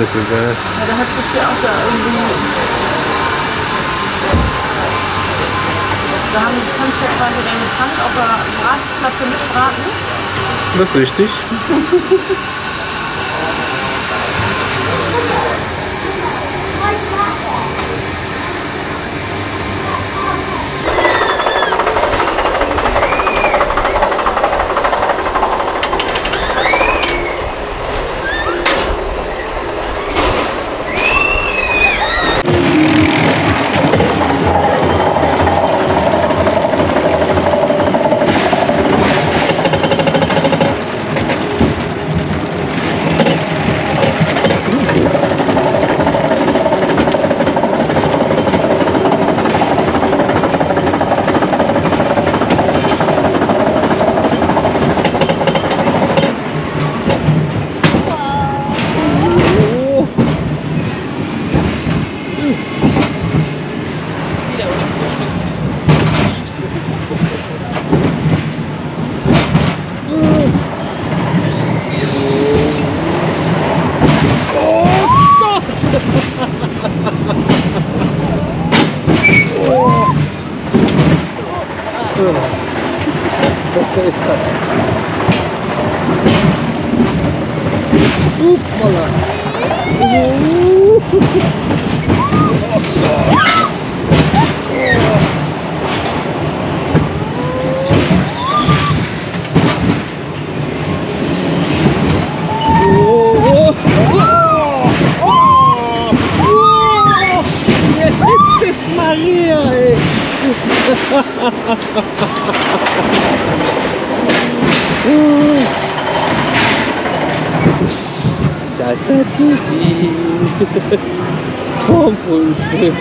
alles egal. Ja, da hat es ja auch da irgendwie. Da kannst du ja quasi deine Pfand auf der Bratplatte mitbraten. Das ist richtig. Besser ist das. Hoppala. Jesus Maria, ey. Das war zu viel. Vorm Frühstück.